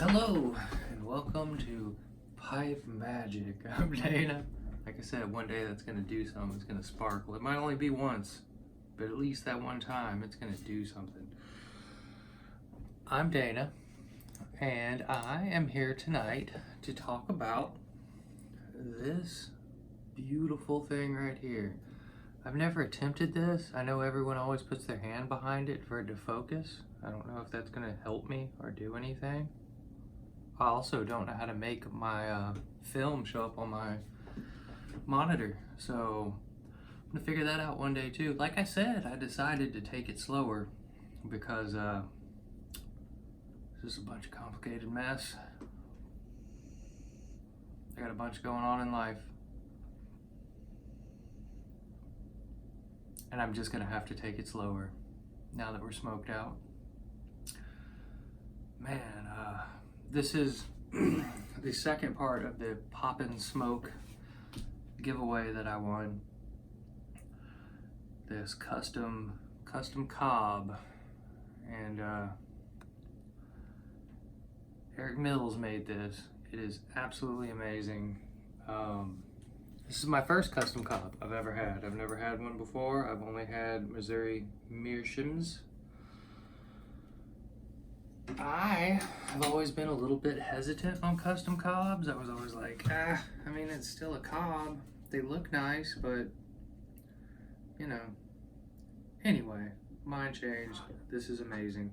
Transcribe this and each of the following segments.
Hello and welcome to Pipe Magic. I'm Dana. Like I said, one day that's gonna do something. It's gonna sparkle. It might only be once, but at least that one time it's gonna do something. I'm Dana, and I am here tonight to talk about this beautiful thing right here. I've never attempted this. I know everyone always puts their hand behind it for it to focus. I don't know if that's gonna help me or do anything. I also don't know how to make my film show up on my monitor, so I'm gonna figure that out one day too. Like I said, I decided to take it slower because this is a bunch of complicated mess. I got a bunch going on in life, and I'm just gonna have to take it slower now that we're smoked out. Man, this is the second part of the poppin smoke giveaway that I won. This custom cob, and Eric Mills made this. It is absolutely amazing. This is my first custom cob I've ever had. I've never had one before. I've only had Missouri Meerschaums. I have always been a little bit hesitant on custom cobs. I was always like, I mean, it's still a cob. They look nice, but, you know. Anyway, mind changed. This is amazing.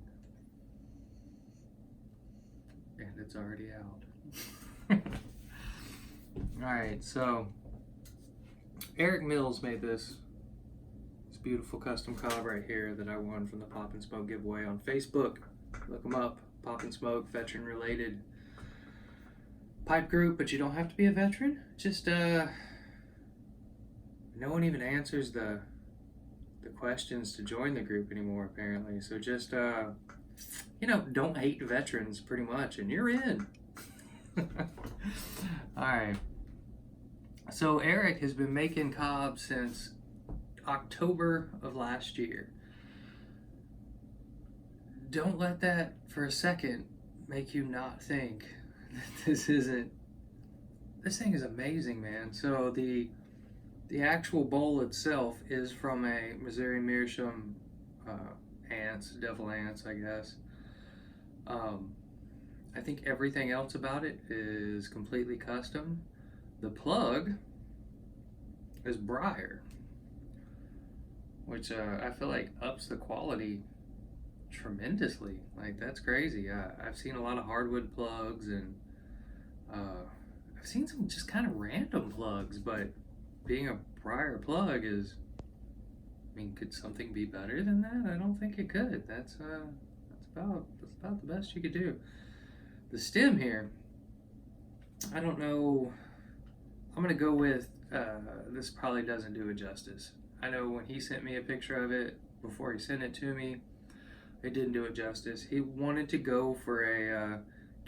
And it's already out. Alright, so Eric Mills made this beautiful custom cob right here that I won from the Pop and Smoke giveaway on Facebook. Look them up. Pop and Smoke, veteran related pipe group, but you don't have to be a veteran. Just no one even answers the questions to join the group anymore, apparently. So just don't hate veterans pretty much, and you're in. Alright. So Eric has been making cobs since October of last year. Don't let that for a second make you not think that this thing is amazing, man. So the actual bowl itself is from a Missouri Meerschaum ants, devil ants, I guess. I think everything else about it is completely custom. The plug is briar, which I feel like ups the quality tremendously. Like, that's crazy. I've seen a lot of hardwood plugs, and I've seen some just kind of random plugs, but being a briar plug is, I mean, could something be better than that? I don't think it could. That's about the best you could do. The stem here, I don't know. I'm gonna go with this probably doesn't do it justice. I know when he sent me a picture of it before he sent it to me, it didn't do it justice. He wanted to go for a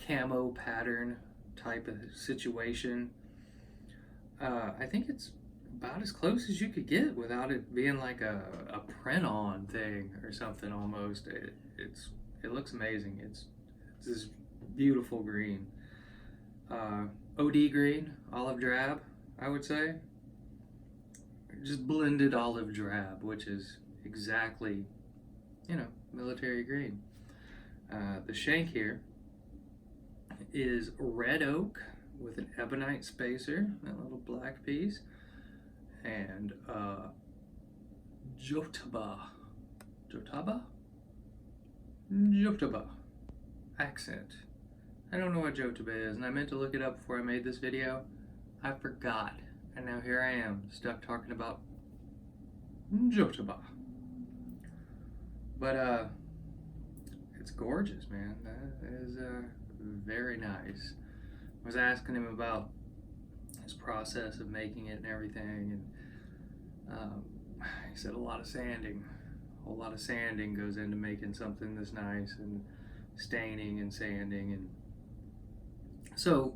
camo pattern type of situation. I think it's about as close as you could get without it being like a print-on thing or something almost. It looks amazing. It's this beautiful green. OD green, olive drab, I would say. Just blended olive drab, which is exactly, military green. The shank here is red oak with an ebonite spacer, that little black piece, and jotaba accent. I don't know what jotaba is, and I meant to look it up before I made this video. I forgot, and now here I am, stuck talking about jotaba. But it's gorgeous, man. That is very nice. I was asking him about his process of making it and everything, and he said a lot of sanding. A whole lot of sanding goes into making something this nice, and staining and sanding, and so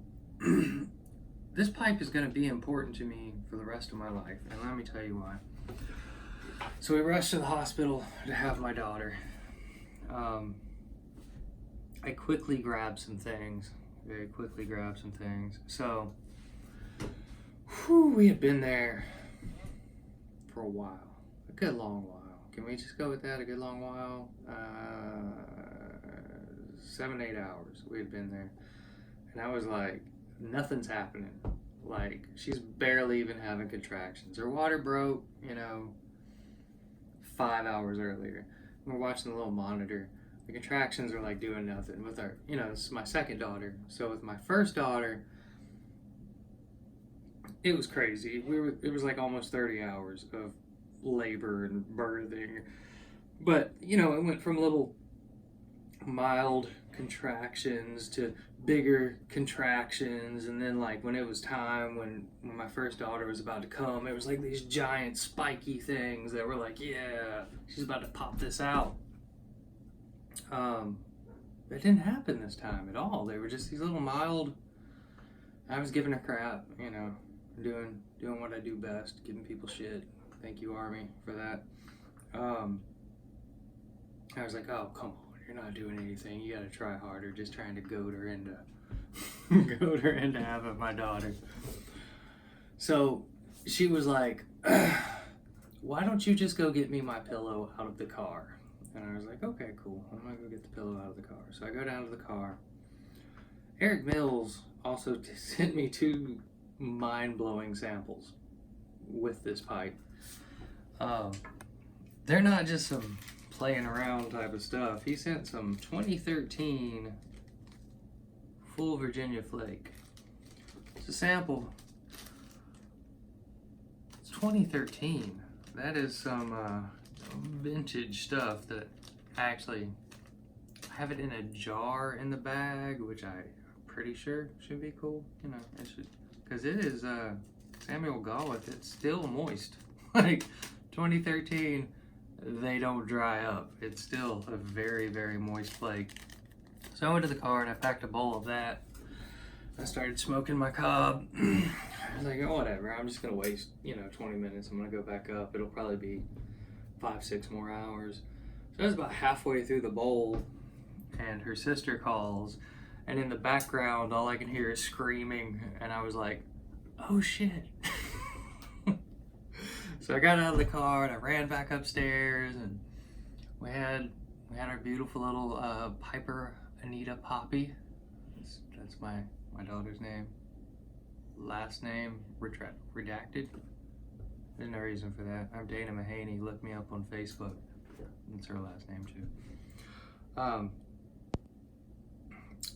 this pipe is going to be important to me for the rest of my life, and let me tell you why. So we rushed to the hospital to have my daughter. I quickly grabbed some things. Very quickly grabbed some things. So, we had been there for a while. A good long while. Can we just go with that? A good long while? 7, 8 hours we had been there. And I was like, nothing's happening. Like, she's barely even having contractions. Her water broke, 5 hours earlier. We're watching the little monitor. The contractions are like doing nothing with our, this is my second daughter. So with my first daughter, it was crazy. It was like almost 30 hours of labor and birthing. But, it went from little mild contractions to bigger contractions, and then like when it was time, when my first daughter was about to come, it was like these giant spiky things that were like, yeah, she's about to pop this out. It didn't happen this time at all. They were just these little mild. I was giving her crap, doing what I do best, giving people shit. Thank you, Army, for that. I was like, oh, come on, you're not doing anything. You gotta try harder. Just trying to goad her into having my daughter. So she was like, why don't you just go get me my pillow out of the car? And I was like, okay, cool. I'm gonna go get the pillow out of the car. So I go down to the car. Eric Mills also sent me 2 mind-blowing samples with this pipe. They're not just some playing around type of stuff. He sent some 2013 full Virginia flake. It's a sample. It's 2013. That is some vintage stuff that actually I have it in a jar in the bag, which I'm pretty sure should be cool. It should, because it is Samuel Gawith. It's still moist. Like 2013, they don't dry up. It's still a very, very moist flake. So I went to the car and I packed a bowl of that. I started smoking my cob. I was like, oh, whatever. I'm just gonna waste 20 minutes. I'm gonna go back up. It'll probably be 5, 6 more hours. So I was about halfway through the bowl, and her sister calls, and in the background, all I can hear is screaming, and I was like, oh shit. So I got out of the car, and I ran back upstairs, and we had our beautiful little Piper Anita Poppy. That's my daughter's name. Last name redacted. There's no reason for that. I'm Dana Mahaney. Look me up on Facebook. That's her last name too.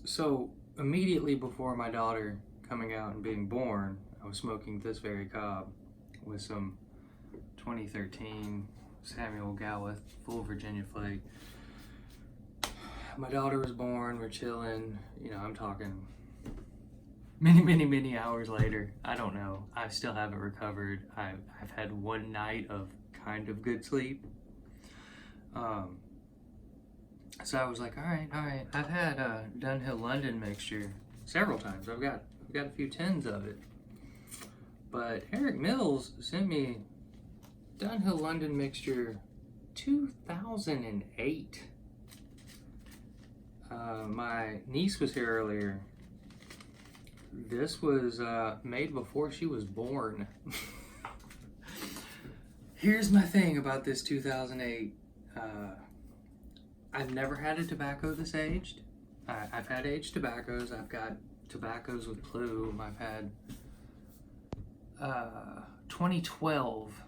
So immediately before my daughter coming out and being born, I was smoking this very cob with some 2013 Samuel Gawith full Virginia flake. My daughter was born. We're chilling. I'm talking many hours later. I don't know. I still haven't recovered. I've had 1 night of kind of good sleep. So I was like, all right. I've had Dunhill London mixture several times. I've got a few tins of it. But Eric Mills sent me Dunhill London mixture 2008. My niece was here earlier. This was made before she was born. Here's my thing about this 2008. I've never had a tobacco this aged. I've had aged tobaccos. I've got tobaccos with plume. I've had 2012.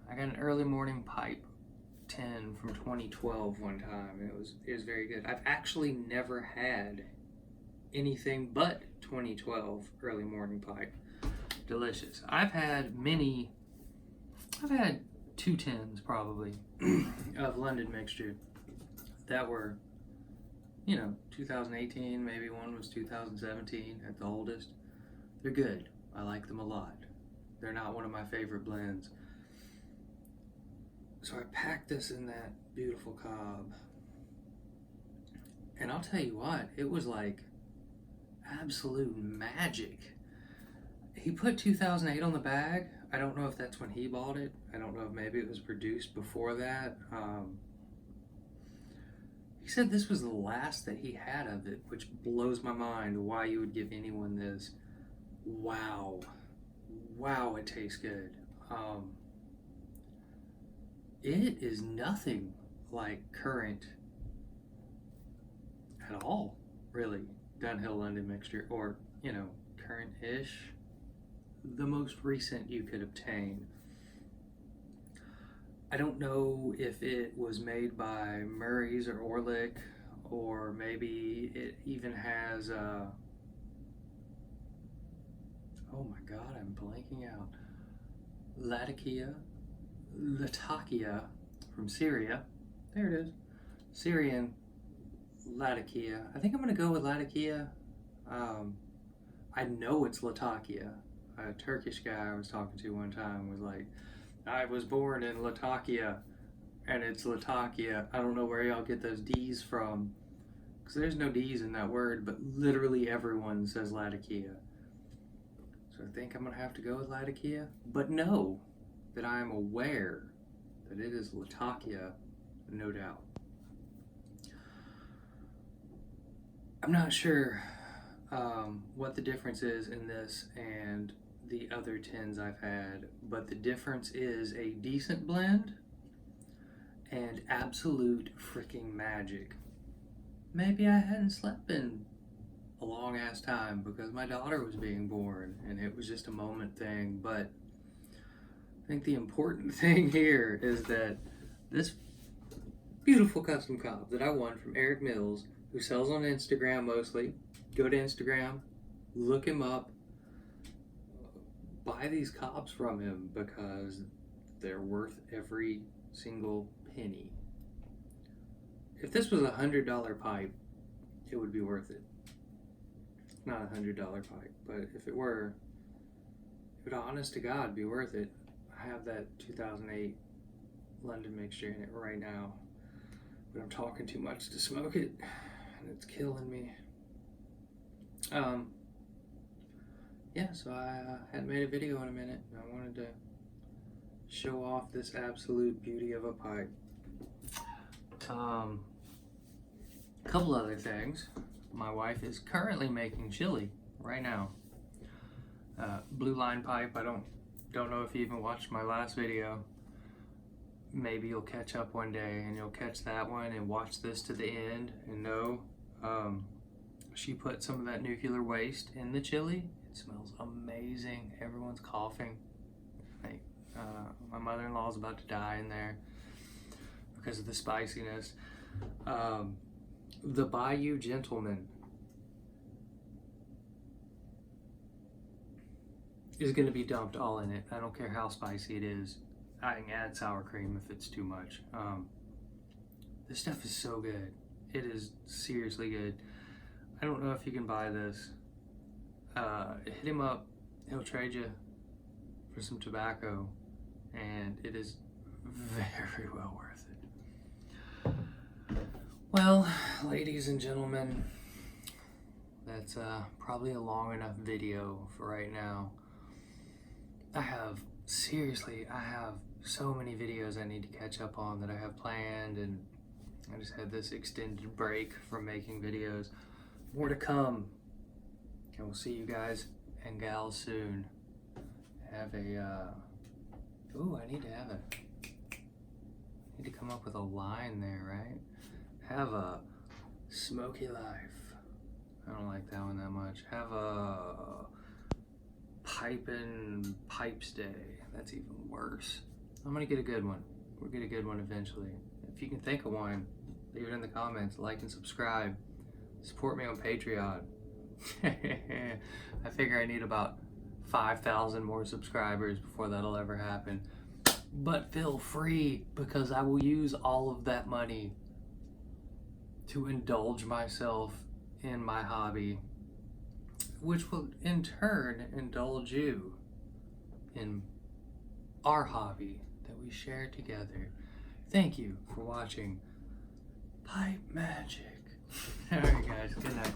I got an early morning pipe 10 from 2012 one time, and it was very good. I've actually never had anything but 2012 early morning pipe. Delicious. I've had 2 tins probably of London mixture that were 2018, maybe one was 2017 at the oldest. They're good. I like them a lot. They're not one of my favorite blends. So I packed this in that beautiful cob, and I'll tell you what, it was like absolute magic. He put 2008 on the bag. I don't know if that's when he bought it. I don't know if maybe it was produced before that. He said this was the last that he had of it, which blows my mind why you would give anyone this. Wow. Wow, it tastes good. It is nothing like current at all, really. Dunhill London mixture, or, current-ish. The most recent you could obtain. I don't know if it was made by Murray's or Orlick, or maybe it even has oh my god, I'm blanking out. Latakia from Syria. There it is. Syrian Latakia. I think I'm gonna go with Latakia. I know it's Latakia. A Turkish guy I was talking to one time was like, I was born in Latakia, and it's Latakia. I don't know where y'all get those D's from, because there's no D's in that word, but literally everyone says Latakia. So I think I'm going to have to go with Latakia, but know that I am aware that it is Latakia, no doubt. I'm not sure what the difference is in this and the other tins I've had, but the difference is a decent blend and absolute freaking magic. Maybe I hadn't slept in a long ass time because my daughter was being born and it was just a moment thing, but I think the important thing here is that this beautiful custom cob that I won from Eric Mills, who sells on Instagram mostly, go to Instagram, look him up, buy these cobs from him because they're worth every single penny. If this was $100 pipe, it would be worth it. Not $100 pipe, but if it were, it would, honest to God, be worth it. I have that 2008 London mixture in it right now, but I'm talking too much to smoke it, and it's killing me. Yeah, so I hadn't made a video in a minute, and I wanted to show off this absolute beauty of a pipe. A couple other things. My wife is currently making chili right now. Blue line pipe. I don't know if you even watched my last video. Maybe you'll catch up one day and you'll catch that one and watch this to the end and know she put some of that nuclear waste in the chili. It smells amazing. Everyone's coughing. My mother-in-law's about to die in there because of the spiciness. The Bayou Gentleman is going to be dumped all in it. I don't care how spicy it is. I can add sour cream if it's too much. This stuff is so good. It is seriously good. I don't know if you can buy this. Hit him up. He'll trade you for some tobacco, and it is very well worth it. Well, ladies and gentlemen, that's probably a long enough video for right now. I have so many videos I need to catch up on that I have planned, and I just had this extended break from making videos. More to come, and we'll see you guys and gals soon. Have a I need to come up with a line there, right? Have a smoky life. I don't like that one that much. Have a pipes day. That's even worse. I'm gonna get a good one. We'll get a good one eventually. If you can think of one, leave it in the comments. Like and subscribe. Support me on Patreon. I figure I need about 5,000 more subscribers before that'll ever happen. But feel free, because I will use all of that money to indulge myself in my hobby, which will in turn indulge you in our hobby that we share together. Thank you for watching Pipe Magic. Alright guys, good night.